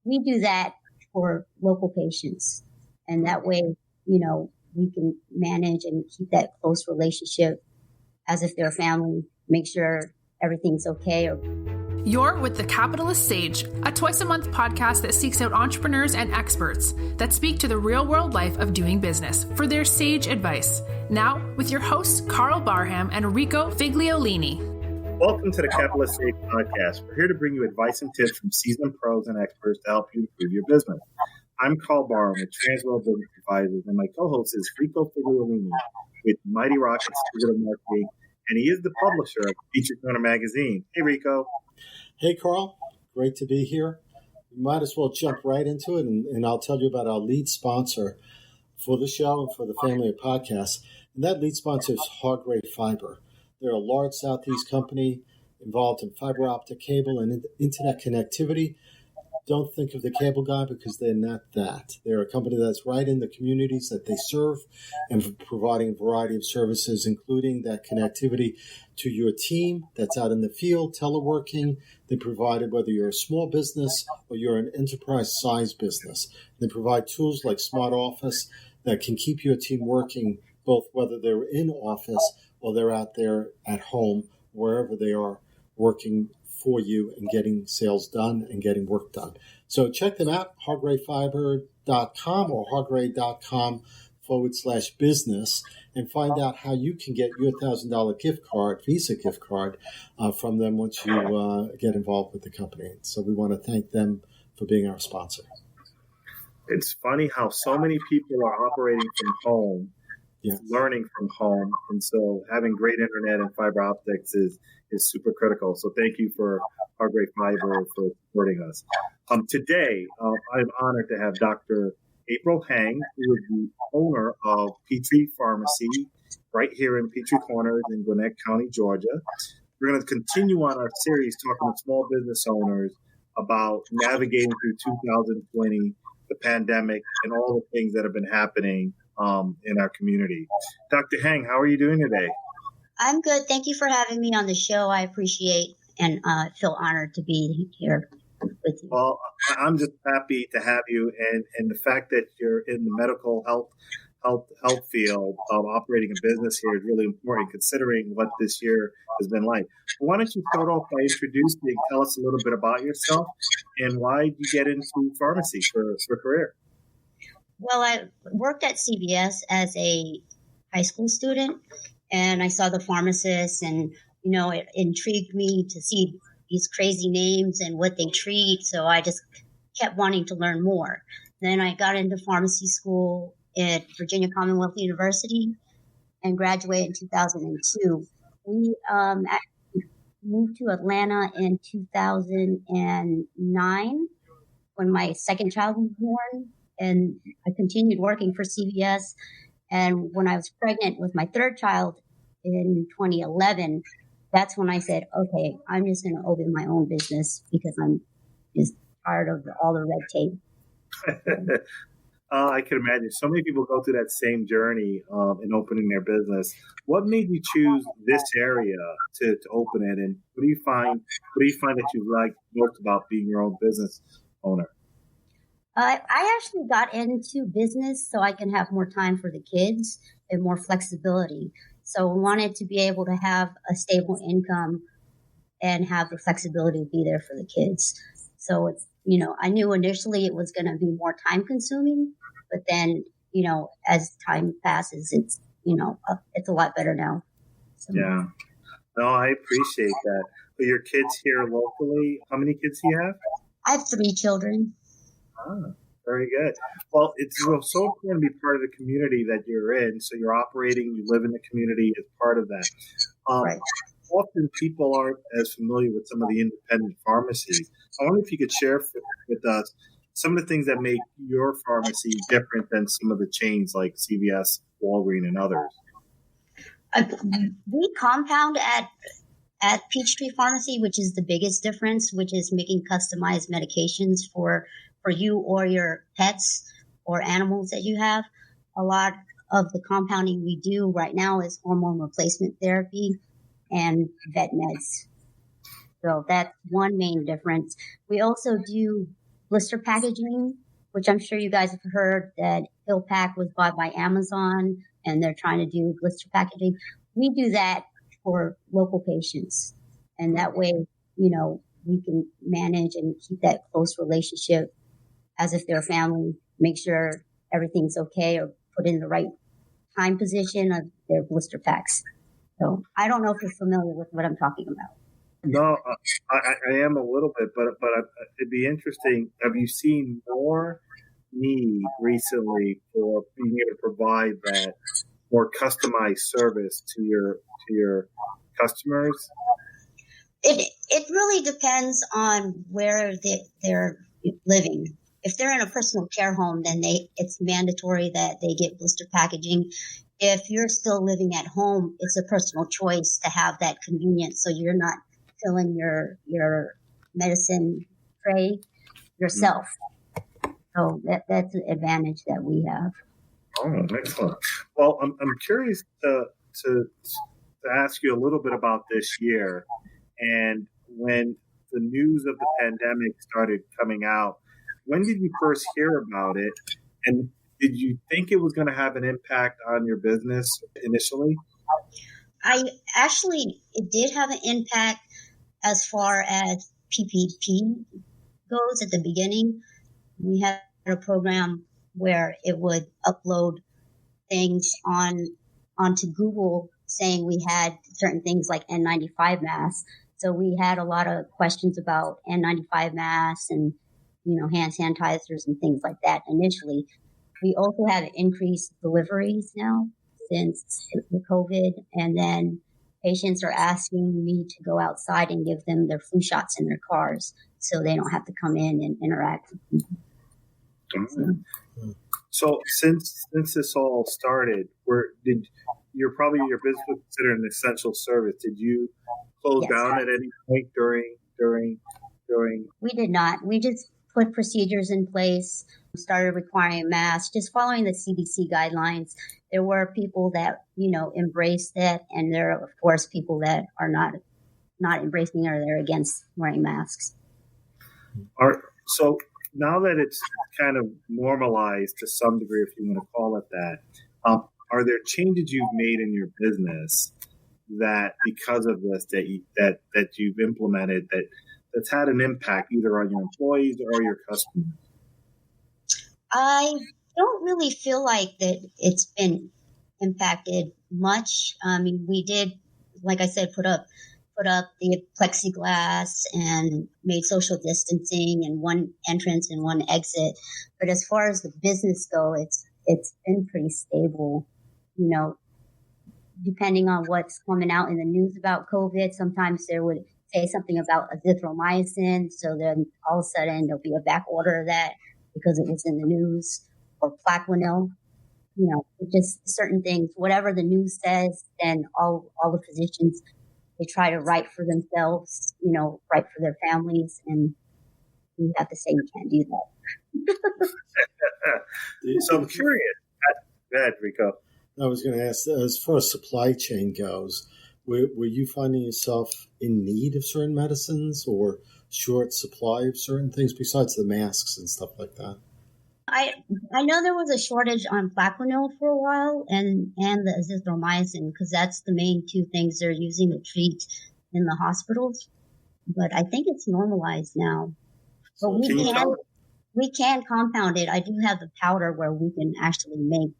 we do that for local patients. And that way, we can manage and keep that close relationship as if they're family, make sure everything's okay. You're with The Capitalist Sage, a twice-a-month podcast that seeks out entrepreneurs and experts that speak to the real-world life of doing business for their sage advice. Now, with your hosts, Karl Barham and Rico Figliolini. Welcome to The Capitalist Sage podcast. We're here to bring you advice and tips from seasoned pros and experts to help you improve your business. I'm Karl Barham with Transworld Business Advisors, and my co-host is Rico Figliolini with Mighty Rockets Digital Marketing, and he is the publisher of Peachtree magazine. Hey, Rico. Hey, Karl. Great to be here. We might as well jump right into it, and I'll tell you about our lead sponsor for the show and for the family of podcasts. And that lead sponsor is Hargrave Fiber. They're a large Southeast company involved in fiber optic cable and internet connectivity. Don't think of the cable guy because they're not that. They're a company that's right in the communities that they serve and providing a variety of services, including that connectivity to your team that's out in the field, teleworking. They provide it whether you're a small business or you're an enterprise-sized business. They provide tools like Smart Office that can keep your team working, both whether they're in office or they're out there at home, wherever they are working for you and getting sales done and getting work done. So check them out, hargravefiber.com or hargrave.com/business, and find out how you can get your $1,000 gift card, Visa gift card, from them once you get involved with the company. So we want to thank them for being our sponsor. It's funny how so many people are operating from home, learning from home, and so having great internet and fiber optics is super critical. So thank you for Hargrave Fiber for supporting us. Today, I'm honored to have Dr. April Hang, who is the owner of Peachtree Pharmacy right here in Peachtree Corners in Gwinnett County, Georgia. We're going to continue on our series talking to small business owners about navigating through 2020, the pandemic, and all the things that have been happening in our community. Dr. Hang, how are you doing today? I'm good. Thank you for having me on the show. I appreciate and feel honored to be here with you. Well, I'm just happy to have you, and the fact that you're in the medical health field, operating a business here is really important considering what this year has been like. Why don't you start off by introducing and tell us a little bit about yourself and why you get into pharmacy for a career? Well, I worked at CVS as a high school student, and I saw the pharmacists, and, it intrigued me to see these crazy names and what they treat. So I just kept wanting to learn more. Then I got into pharmacy school at Virginia Commonwealth University and graduated in 2002. We moved to Atlanta in 2009 when my second child was born. And I continued working for CVS. And when I was pregnant with my third child in 2011, that's when I said, okay, I'm just going to open my own business because I'm just tired of all the red tape. I can imagine. So many people go through that same journey in opening their business. What made you choose this area to open it? And what do you find that you like most about being your own business owner? I actually got into business so I can have more time for the kids and more flexibility. So I wanted to be able to have a stable income and have the flexibility to be there for the kids. So it's, I knew initially it was going to be more time consuming, but then, as time passes, it's, it's a lot better now. So, yeah. No, I appreciate that. But your kids here locally, how many kids do you have? I have 3 children. Ah, very good. Well, it's so important to be part of the community that you're in. So you're operating, you live in the community as part of that. Right. Often people aren't as familiar with some of the independent pharmacies. So I wonder if you could share with us some of the things that make your pharmacy different than some of the chains like CVS, Walgreens, and others. We compound at Peachtree Pharmacy, which is the biggest difference, which is making customized medications for you or your pets or animals that you have. A lot of the compounding we do right now is hormone replacement therapy and vet meds. So that's one main difference. We also do blister packaging, which I'm sure you guys have heard that PillPack was bought by Amazon and they're trying to do blister packaging. We do that for local patients. And that way, we can manage and keep that close relationship as if they're family, make sure everything's okay or put in the right time position of their blister packs. So I don't know if you're familiar with what I'm talking about. No, I am a little bit, but it'd be interesting. Have you seen more need recently for being able to provide that more customized service to your customers? It really depends on where they're living. If they're in a personal care home, then it's mandatory that they get blister packaging. If you're still living at home, it's a personal choice to have that convenience, so you're not filling your medicine tray yourself. So that's an advantage that we have. Oh, excellent. Well, I'm curious to ask you a little bit about this year, and when the news of the pandemic started coming out. When did you first hear about it, and did you think it was going to have an impact on your business initially? It did have an impact as far as PPP goes. At the beginning, we had a program where it would upload things onto Google saying we had certain things like N95 masks. So we had a lot of questions about N95 masks and hand sanitizers and things like that initially. We also have increased deliveries now since the COVID, and then patients are asking me to go outside and give them their flu shots in their cars so they don't have to come in and interact with people. Mm-hmm. So since this all started, your business was considered an essential service. Did you close down at any point during? We did not. We just put procedures in place, started requiring masks, just following the CDC guidelines. There were people that, embraced it, and there are, of course, people that are not embracing it or they're against wearing masks. So now that it's kind of normalized to some degree, if you want to call it that, are there changes you've made in your business that because of this that you've implemented that's had an impact either on your employees or your customers? I don't really feel like that it's been impacted much. I mean, we did, like I said, put up the plexiglass and made social distancing and one entrance and one exit. But as far as the business go, it's been pretty stable. Depending on what's coming out in the news about COVID, sometimes there would say something about azithromycin. So then all of a sudden there'll be a back order of that because it was in the news, or Plaquenil. Just certain things, whatever the news says, then all the physicians, they try to write for themselves, write for their families, and you have to say you can't do that. So I'm curious. Go ahead, Rico. I was going to ask, as far as supply chain goes, were you finding yourself in need of certain medicines or short supply of certain things besides the masks and stuff like that? I know there was a shortage on Plaquenil for a while and the azithromycin, because that's the main two things they're using to treat in the hospitals. But I think it's normalized now. But we can compound it. I do have the powder where we can actually make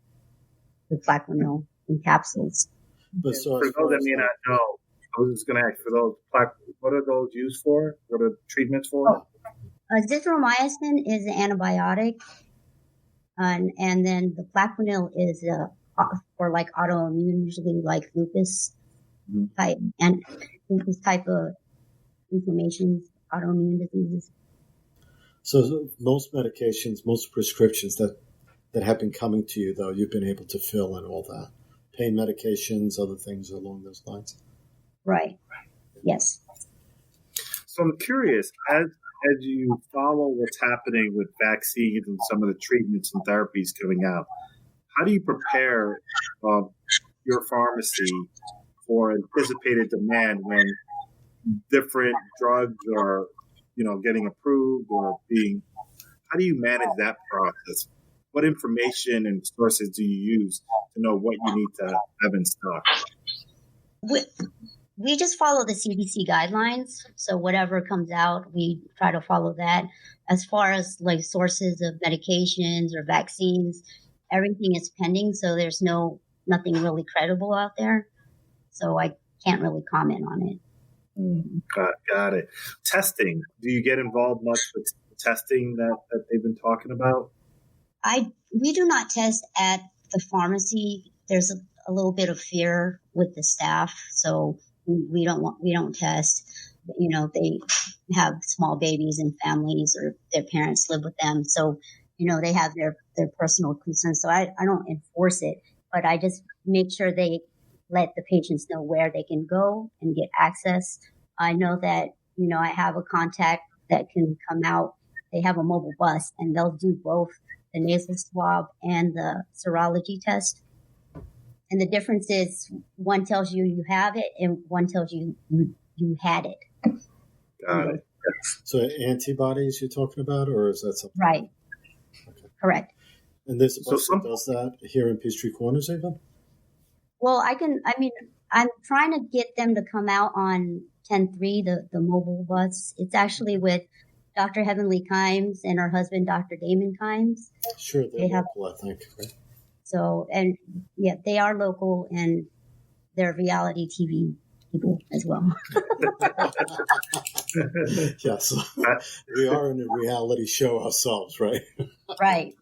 the Plaquenil in capsules. But for those that may not know, I was just going to ask, for those, what are those used for? What are treatments for? Azithromycin is an antibiotic. And then the Plaquenil is for like autoimmune, usually like lupus type of inflammations, autoimmune diseases. So most medications, most prescriptions that have been coming to you, though, you've been able to fill and all that. Pain medications, other things along those lines. Right. Yes. So I'm curious, as you follow what's happening with vaccines and some of the treatments and therapies coming out, how do you prepare your pharmacy for anticipated demand when different drugs are getting approved or how do you manage that process? What information and sources do you use to know what you need to have in stock? We just follow the CDC guidelines. So whatever comes out, we try to follow that. As far as like sources of medications or vaccines, everything is pending. So there's nothing really credible out there. So I can't really comment on it. Got it. Testing. Do you get involved much with testing that they've been talking about? We do not test at the pharmacy. There's a little bit of fear with the staff. So we don't test. They have small babies and families, or their parents live with them. So, they have their personal concerns. So I don't enforce it, but I just make sure they let the patients know where they can go and get access. I know that, I have a contact that can come out. They have a mobile bus, and they'll do both the nasal swab and the serology test. And the difference is one tells you you have it and one tells you you had it. Got it. So antibodies you're talking about, or is that something? Right. Okay. Correct. And there's a bus that does that here in Peachtree Corners even? Well, I'm trying to get them to come out on 10-3, the mobile bus. It's actually with Dr. Heavenly Kimes and her husband, Dr. Damon Kimes. Sure, they're local, I think. Right? So, and yeah, they are local, and they're reality TV people as well. Yes, we are in a reality show ourselves, right? Right.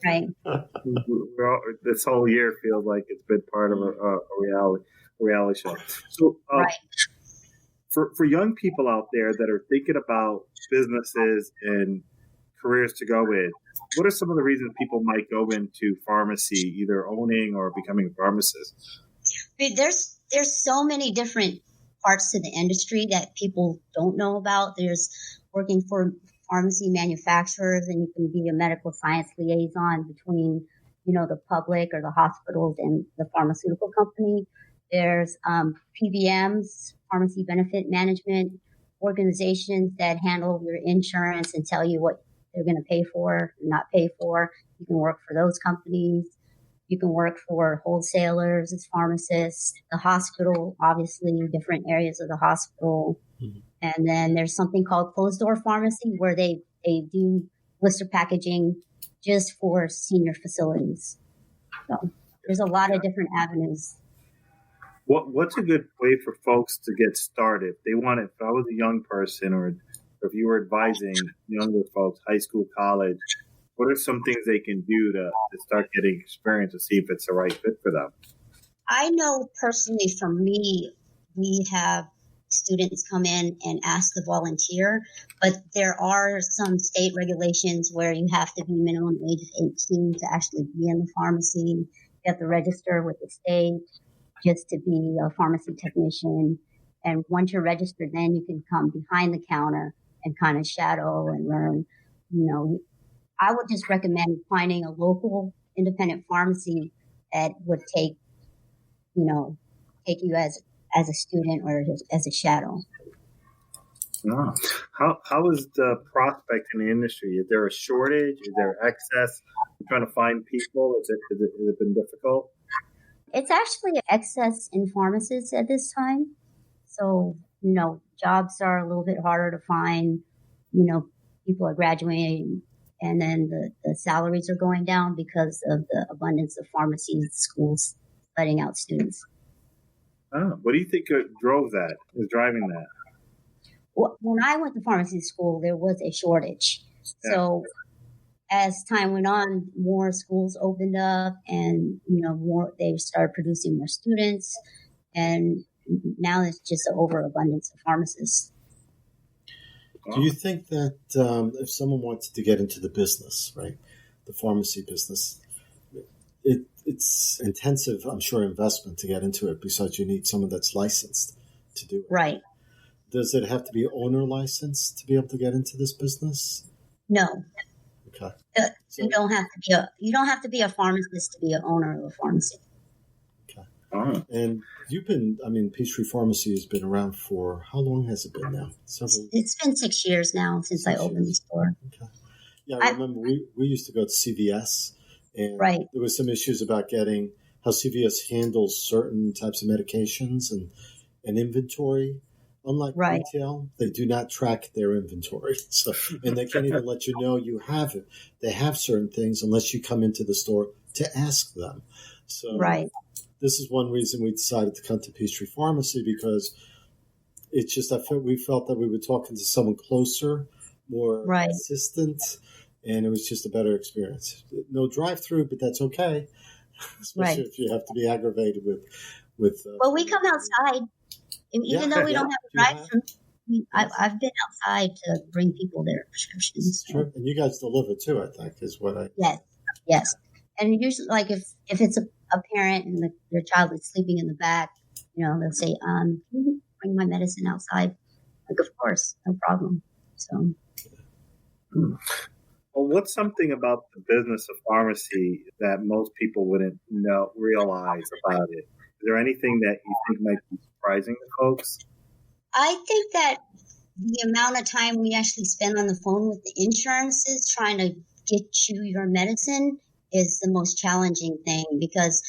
This whole year feels like it's been part of a reality show. So, right. For young people out there that are thinking about businesses and careers to go in, what are some of the reasons people might go into pharmacy, either owning or becoming a pharmacist? There's so many different parts to the industry that people don't know about. There's working for pharmacy manufacturers, and you can be a medical science liaison between, the public or the hospitals and the pharmaceutical company. There's PBMs, pharmacy benefit management organizations that handle your insurance and tell you what they're going to pay for, not pay for. You can work for those companies. You can work for wholesalers as pharmacists, the hospital, obviously, different areas of the hospital. Mm-hmm. And then there's something called closed door pharmacy, where they do blister packaging just for senior facilities. So there's a lot of different avenues. What's a good way for folks to get started? If I was a young person, or if you were advising younger folks, high school, college, what are some things they can do to start getting experience to see if it's the right fit for them? I know personally for me, we have students come in and ask to volunteer, but there are some state regulations where you have to be minimum age of 18 to actually be in the pharmacy. You have to register with the state just to be a pharmacy technician. And once you're registered, then you can come behind the counter and kind of shadow and learn. I would just recommend finding a local independent pharmacy that would take you as a student or as a shadow. Oh. How is the prospect in the industry? Is there a shortage? Is there excess? You're trying to find people? Has it been difficult? It's actually excess in pharmacists at this time. So, jobs are a little bit harder to find. People are graduating, and then the salaries are going down because of the abundance of pharmacy schools letting out students. Oh, what do you think is driving that? Well, when I went to pharmacy school, there was a shortage. Yeah. So as time went on, more schools opened up, and they started producing more students, and now it's just an overabundance of pharmacists. Do you think that if someone wanted to get into the business, right, the pharmacy business, it's intensive, I'm sure, investment to get into it, besides you need someone that's licensed to do it? Right. Does it have to be owner licensed to be able to get into this business? No. Okay. You don't have to be a pharmacist to be an owner of a pharmacy. Okay. Oh. And Peachtree Pharmacy has been around for, how long has it been now? It's been 6 years now since I opened the store. Okay. Yeah, I remember we used to go to CVS, and there was some issues about getting how CVS handles certain types of medications and inventory. Unlike retail, they do not track their inventory. So, and they can't even let you know you have it. They have certain things unless you come into the store to ask them. So this is one reason we decided to come to Peachtree Pharmacy, because it's just, we felt that we were talking to someone closer, more consistent, and it was just a better experience. No drive-through, but that's okay, especially if you have to be aggravated with. Well, we come outside. Even though we don't have a drive-through, I've been outside to bring people their prescriptions. Sure, and you guys deliver too, I think, is what I... Yes. And usually, like, if it's a parent and their child is sleeping in the back, they'll say, can you bring my medicine outside? Like, of course, no problem. So... Well, what's something about the business of pharmacy that most people wouldn't realize about it? Is there anything that you think might be surprising to folks? I think that the amount of time we actually spend on the phone with the insurances trying to get you your medicine is the most challenging thing, because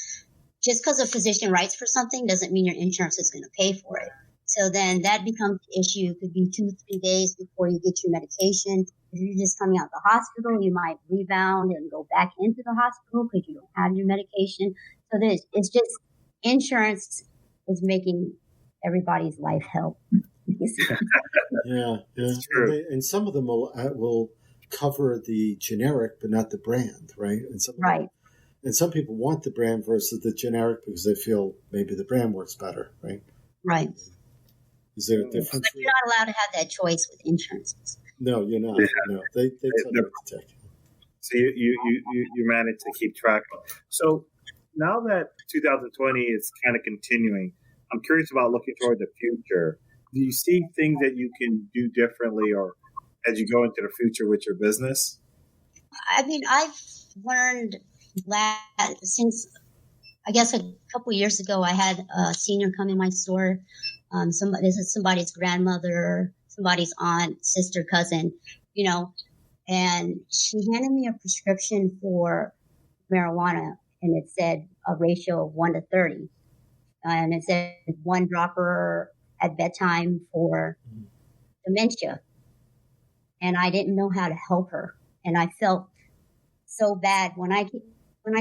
just because a physician writes for something doesn't mean your insurance is going to pay for it. So then that becomes the issue. It could be 2-3 days before you get your medication. If you're just coming out the hospital, you might rebound and go back into the hospital because you don't have your medication. So it's just insurance is making everybody's life hell. Yeah. And some of them will cover the generic, but not the brand, right? And some people want the brand versus the generic because they feel maybe the brand works better, right? Right. Is there a difference? But you're not allowed to have that choice with insurances. No, you're not. No, they tell you what to take. So you manage to keep track of it. So now that 2020 is kind of continuing, I'm curious about looking toward the future. Do you see things that you can do differently, or as you go into the future with your business? I mean, I've learned since, I guess, a couple of years ago, I had a senior come in my store. This is somebody's grandmother, somebody's aunt, sister, cousin, and she handed me a prescription for marijuana, and it said a ratio of 1:30. And it said 1 dropper at bedtime for dementia. And I didn't know how to help her. And I felt so bad. When I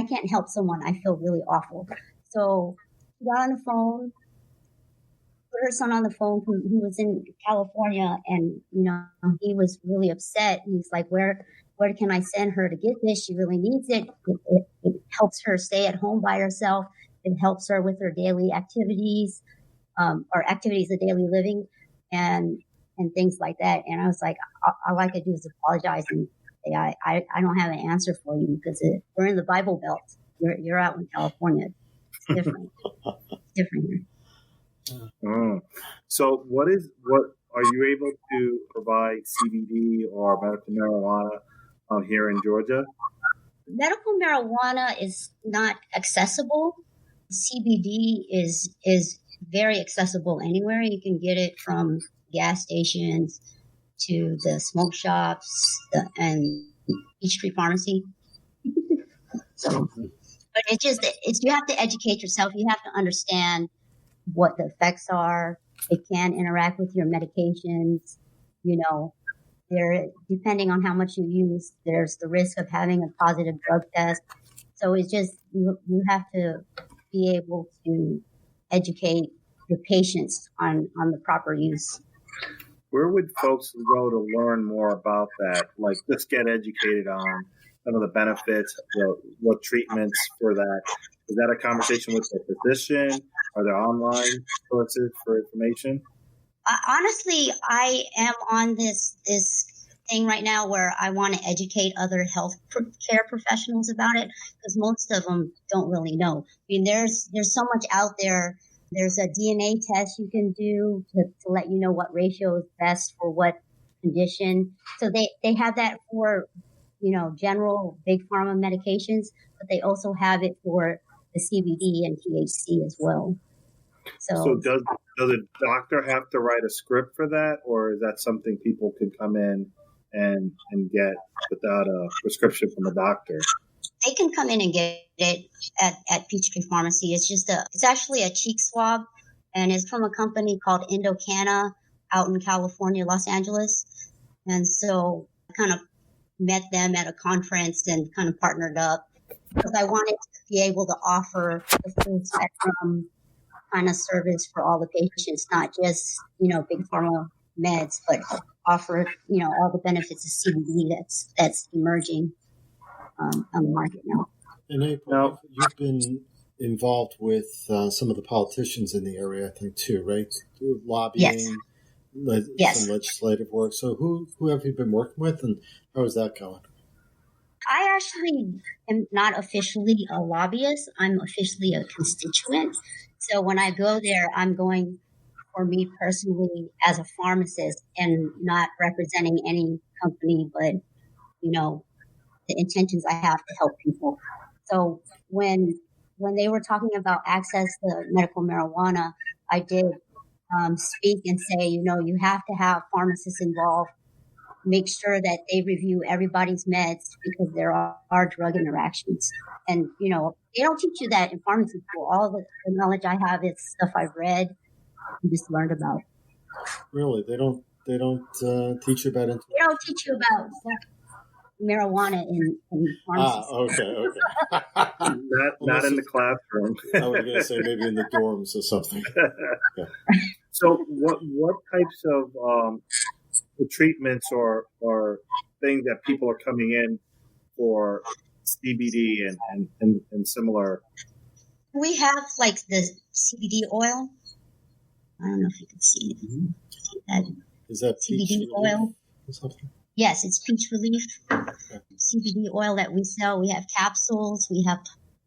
can't help someone, I feel really awful. So she got on the phone, put her son on the phone, who was in California, and he was really upset. He's like, where can I send her to get this? She really needs it. It helps her stay at home by herself. It helps her with her daily activities, or activities of daily living, and things like that. And I was like, all I could do is apologize and say, I don't have an answer for you, because we're in the Bible Belt. You're out in California. It's different. It's different here. So what are you able to provide CBD or medical marijuana here in Georgia? Medical marijuana is not accessible. CBD is very accessible anywhere. You can get it from gas stations to the smoke shops and Peachtree Pharmacy. But you have to educate yourself. You have to understand what the effects are. It can interact with your medications. Depending on how much you use, there's the risk of having a positive drug test. So it's just, you have to be able to educate your patients on the proper use. Where would folks go to learn more about that? Like, just get educated on some of the benefits, what treatments for that. Is that a conversation with the physician? Are there online sources for information? Honestly, I am on this thing right now where I want to educate other health care professionals about it, because most of them don't really know. I mean, there's so much out there. There's a DNA test you can do to let you know what ratio is best for what condition. So they have that for, general big pharma medications, but they also have it for the CBD and THC as well. So does a doctor have to write a script for that, or is that something people could come in and get without a prescription from a doctor? They can come in and get it at Peachtree Pharmacy. It's actually a cheek swab, and it's from a company called Indocana out in California, Los Angeles. And so I kind of met them at a conference and kind of partnered up because I wanted to be able to offer the full spectrum kind of service for all the patients, not just, big pharma meds, but offer, all the benefits of CBD that's emerging on the market now. In April, you've been involved with some of the politicians in the area, I think, too, right? Lobbying, yes. Some legislative work. So who have you been working with, and how is that going? I actually am not officially a lobbyist. I'm officially a constituent. So when I go there, I'm going for me personally as a pharmacist and not representing any company, but, the intentions I have to help people. So when they were talking about access to medical marijuana, I did speak and say, you have to have pharmacists involved. Make sure that they review everybody's meds because there are drug interactions. And, they don't teach you that in pharmacy school. All the knowledge I have is stuff I've read and just learned about. Really? They don't teach you about it? They don't teach you about marijuana in pharmacy. Okay. not in the classroom. I was going to say maybe in the dorms or something. Yeah. So what types of the treatments or things that people are coming in for CBD and similar? We have like the CBD oil. I don't know if you can see it. Mm-hmm. Is that CBD oil or something? Yes, it's peach relief. Okay. CBD oil that we sell. We have capsules. We have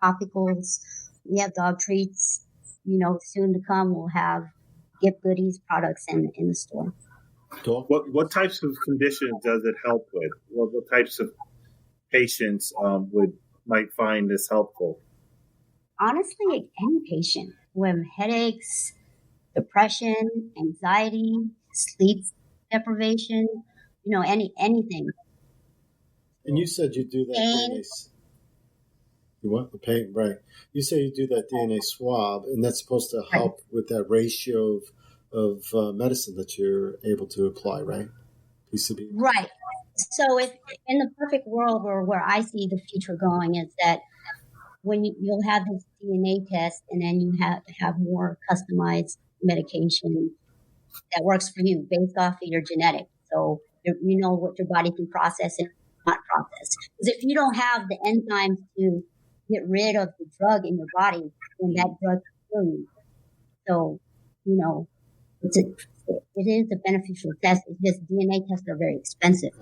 topicals. We have dog treats. Soon to come, we'll have gift goodies products in the store. What types of conditions does it help with? What types of patients might find this helpful? Honestly, any patient with headaches, depression, anxiety, sleep deprivation, anything. And you said you do that DNA. You want the pain, right? You say you do that DNA swab, and that's supposed to help with that ratio of medicine that you're able to apply, right? PCB. Right. So if in the perfect world, or where I see the future going, is that when you'll have this DNA test, and then you have to have more customized medication that works for you based off of your genetics. So you know what your body can process and not process. Because if you don't have the enzymes to get rid of the drug in your body, then that drug can kill you. So, it is a beneficial test. It's just DNA tests are very expensive.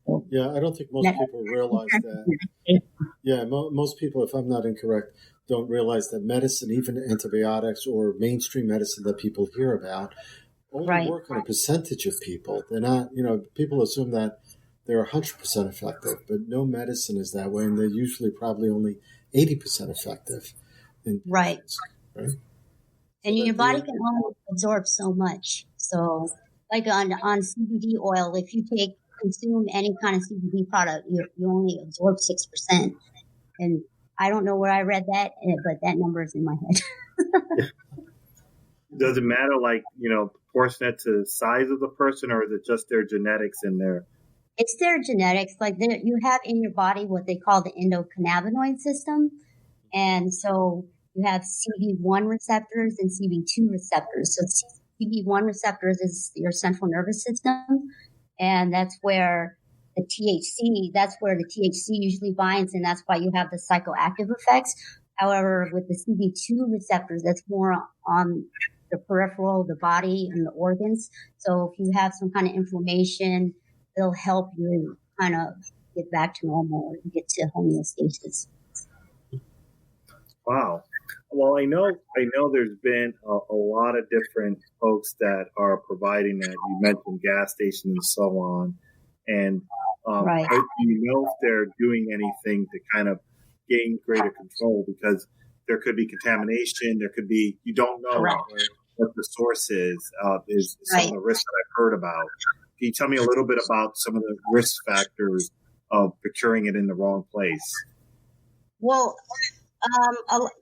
So, yeah, I don't think most people realize that. Yeah, most people, if I'm not incorrect, don't realize that medicine, even antibiotics or mainstream medicine that people hear about, only work on a percentage of people. They're not, people assume that they're 100% effective, but no medicine is that way, and they're usually probably only 80% effective. Right. And your body can only absorb so much. So, like on CBD oil, if you consume any kind of CBD product, you only absorb 6%. And I don't know where I read that, but that number is in my head. Does it matter, proportionate to the size of the person, or is it just their genetics in there? It's their genetics. You have in your body what they call the endocannabinoid system. And so you have CB1 receptors and CB2 receptors. So CB1 receptors is your central nervous system. And that's where the THC usually binds. And that's why you have the psychoactive effects. However, with the CB2 receptors, that's more on the peripheral, the body, and the organs. So if you have some kind of inflammation, it'll help you kind of get back to normal or get to homeostasis. Wow. Well, I know there's been a lot of different folks that are providing that. You mentioned gas stations and so on. And do you know if they're doing anything to kind of gain greater control? Because there could be contamination. There could be, you don't know what the source is some of the risks that I've heard about. Can you tell me a little bit about some of the risk factors of procuring it in the wrong place? Well,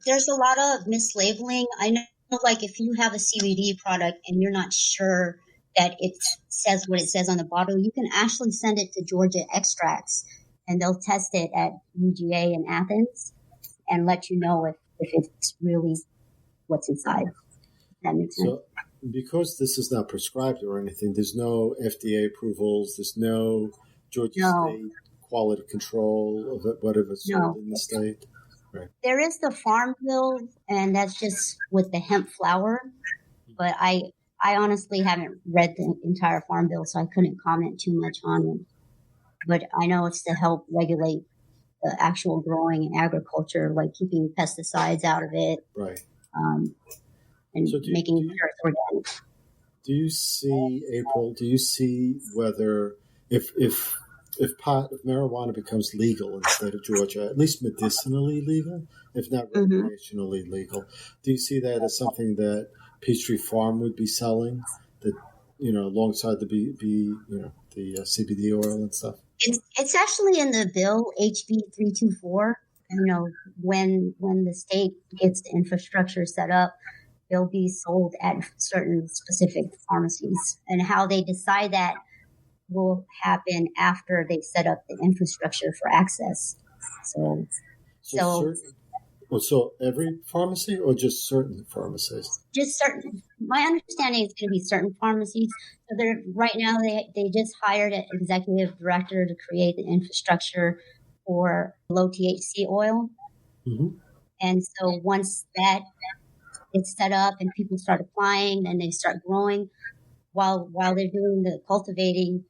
there's a lot of mislabeling. I know, like, if you have a CBD product and you're not sure that it says what it says on the bottle, you can actually send it to Georgia Extracts, and they'll test it at UGA in Athens and let you know if it's really what's inside. That makes sense. So, because this is not prescribed or anything, there's no FDA approvals, there's no Georgia State quality control of whatever's sold in the state. Right. There is the Farm Bill, and that's just with the hemp flower. But I honestly haven't read the entire Farm Bill, so I couldn't comment too much on it. But I know it's to help regulate the actual growing and agriculture, like keeping pesticides out of it. Right. And so making sure it's organic. Do you see, April, whether if marijuana becomes legal in the state of Georgia, at least medicinally legal, if not recreationally legal, do you see that as something that Peachtree Farm would be selling, that, alongside the the CBD oil and stuff? It's actually in the bill, HB 324. When the state gets the infrastructure set up, they'll be sold at certain specific pharmacies, and how they decide that will happen after they set up the infrastructure for access. So every pharmacy, or just certain pharmacies? Just certain. My understanding is going to be certain pharmacies. So right now they just hired an executive director to create the infrastructure for low THC oil. Mm-hmm. And so once that is set up and people start applying and they start growing, while they're doing the cultivating,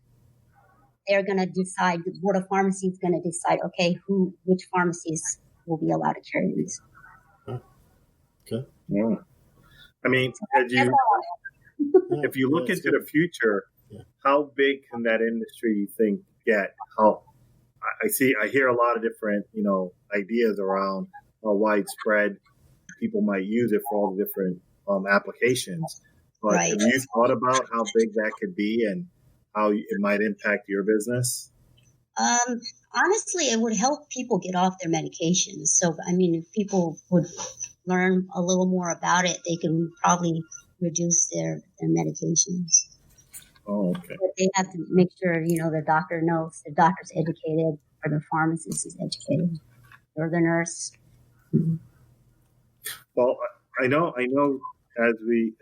they're going to decide, the board of pharmacy is going to decide, okay, which pharmacies will be allowed to carry these. Okay. Yeah. I mean, if you look into the future, how big can that industry, you think, get? I hear a lot of different, ideas around how widespread people might use it for all the different applications. But have you thought about how big that could be and how it might impact your business? Honestly, it would help people get off their medications. So, if people would learn a little more about it, they can probably reduce their medications. Oh, okay. But they have to make sure, the doctor knows, the doctor's educated, or the pharmacist is educated, or the nurse. Mm-hmm. Well, I know as we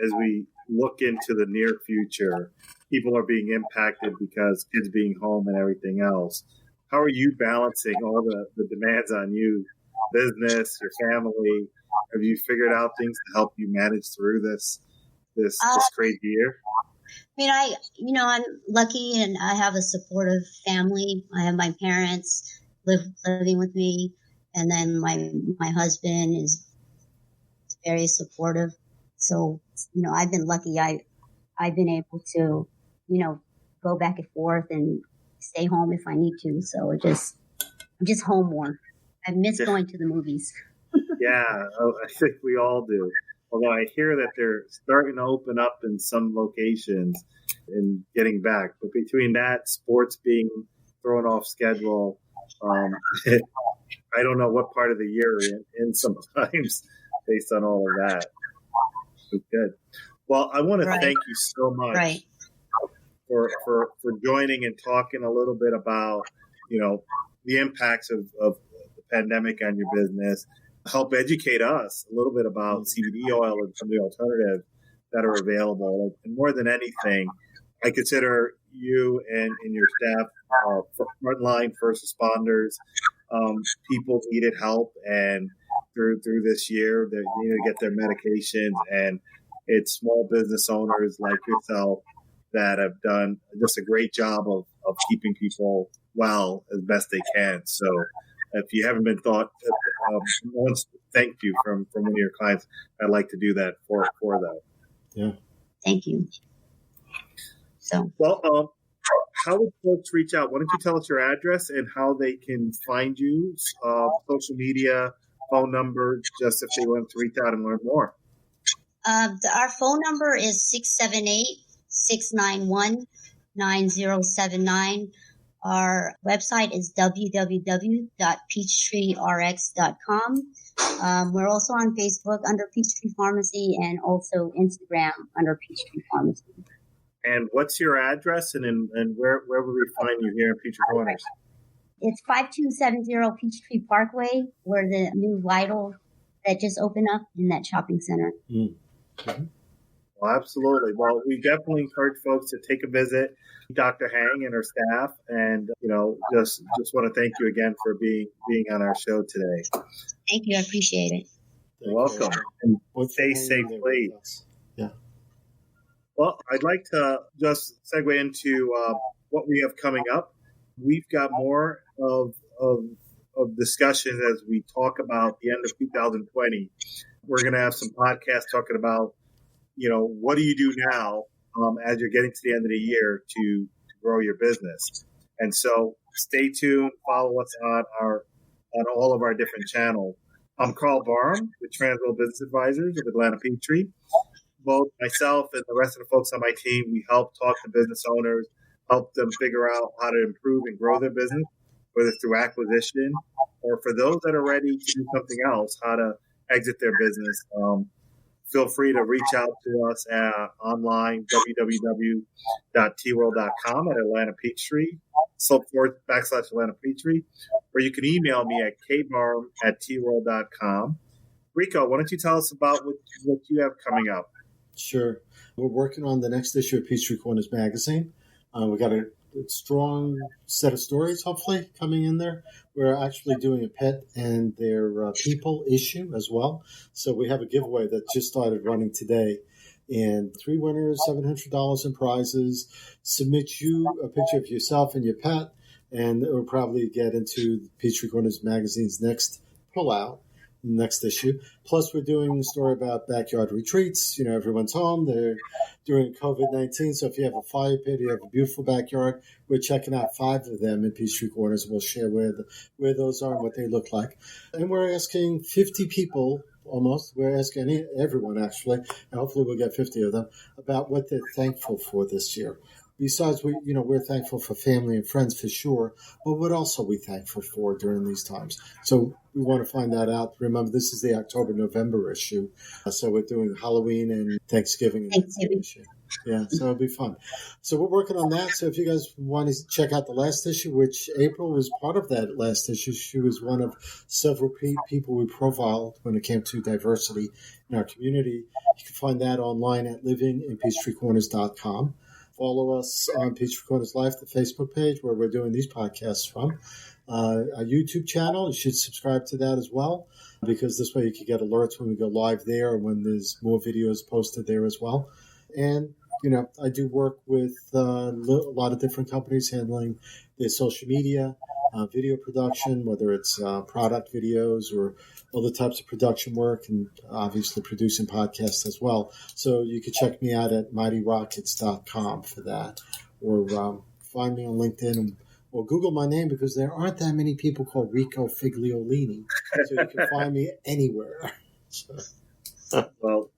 look into the near future, people are being impacted because kids being home and everything else. How are you balancing all the demands on you, business, your family? Have you figured out things to help you manage through this crazy year? I'm lucky and I have a supportive family. I have my parents living with me, and then my husband is very supportive. So, I've been lucky. I've been able to, go back and forth and stay home if I need to. So I'm just home more. I miss going to the movies. Yeah, I think we all do. Although I hear that they're starting to open up in some locations and getting back. But between that, sports being thrown off schedule, I don't know what part of the year we're in sometimes based on all of that. But good. Well, I want to thank you so much for joining and talking a little bit about, the impacts of the pandemic on your business. Help educate us a little bit about CBD oil and some of the alternatives that are available. And more than anything, I consider you and your staff frontline first responders. People needed help, and through this year, they need to get their medications. And it's small business owners like yourself that have done just a great job of keeping people well as best they can. So if you haven't been once thank you from one of your clients, I'd like to do that for them. Yeah. Thank you. So, well, how would folks reach out? Why don't you tell us your address and how they can find you, social media, phone number just if they want to reach out and learn more? Our phone number is 678-691-9079. Our website is www.peachtreerx.com. We're also on Facebook under Peachtree Pharmacy and also Instagram under Peachtree Pharmacy. And what's your address and where will we find you here in Peachtree Corners? It's 5270 Peachtree Parkway. We're the new Vital that just opened up in that shopping center. Mm-hmm. Well, absolutely. Well, we definitely encourage folks to take a visit, Dr. Hang and her staff, and just want to thank you again for being on our show today. Thank you. I appreciate it. You're welcome. And stay safe, please. Yeah. Well, I'd like to just segue into what we have coming up. We've got more of discussion as we talk about the end of 2020. We're going to have some podcasts talking about, what do you do now as you're getting to the end of the year to grow your business? And so stay tuned. Follow us on all of our different channels. I'm Karl Barham with Transworld Business Advisors of Atlanta Peachtree. Both myself and the rest of the folks on my team, we help talk to business owners, help them figure out how to improve and grow their business, whether through acquisition or for those that are ready to do something else, how to exit their business. Feel free to reach out to us online, www.tworld.com at Atlanta Peachtree, /Atlanta Peachtree, or you can email me at kbarham@tworld.com. Rico, why don't you tell us about what you have coming up? Sure. We're working on the next issue of Peachtree Corners magazine. We got a strong set of stories, hopefully, coming in there. We're actually doing a pet and their people issue as well. So we have a giveaway that just started running today. And 3 winners, $700 in prizes. Submit you a picture of yourself and your pet, and it will probably get into Peachtree Corners magazine's next pullout. Next issue. Plus, we're doing a story about backyard retreats. Everyone's home. They're doing COVID-19. So if you have a fire pit, you have a beautiful backyard, we're checking out 5 of them in Peachtree Corners. We'll share where those are and what they look like. And we're asking 50 people, almost. We're asking everyone, actually, and hopefully we'll get 50 of them, about what they're thankful for this year. Besides, we're thankful for family and friends for sure, but what else are we thankful for during these times? So we want to find that out. Remember, this is the October-November issue, so we're doing Halloween and Thanksgiving issue. Yeah, so it'll be fun. So we're working on that. So if you guys want to check out the last issue, which April was part of that last issue, she was one of several people we profiled when it came to diversity in our community. You can find that online at livinginpeachtreecorners.com. Follow us on Peachtree Corners Live, the Facebook page where we're doing these podcasts from. Our YouTube channel, you should subscribe to that as well, because this way you can get alerts when we go live there and when there's more videos posted there as well. And, I do work with a lot of different companies handling their social media, video production, whether it's product videos or other types of production work, and obviously producing podcasts as well. So you can check me out at mightyrockets.com for that, or find me on LinkedIn or Google my name, because there aren't that many people called Rico Figliolini. So you can find me anywhere. Well,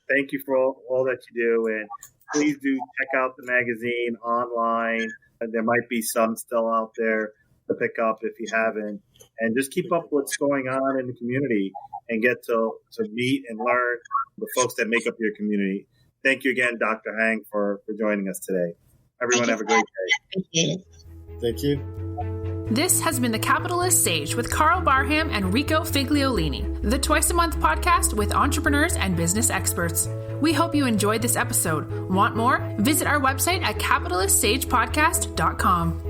thank you for all that you do, and please do check out the magazine online. There might be some still out there to pick up if you haven't, and just keep up what's going on in the community and get to meet and learn the folks that make up your community. Thank you again, Dr. Hang, for joining us today. Everyone have a great day. Appreciate it. Thank you. This has been The Capitalist Sage with Karl Barham and Rico Figliolini, the twice-a-month podcast with entrepreneurs and business experts. We hope you enjoyed this episode. Want more? Visit our website at capitaliststagepodcast.com.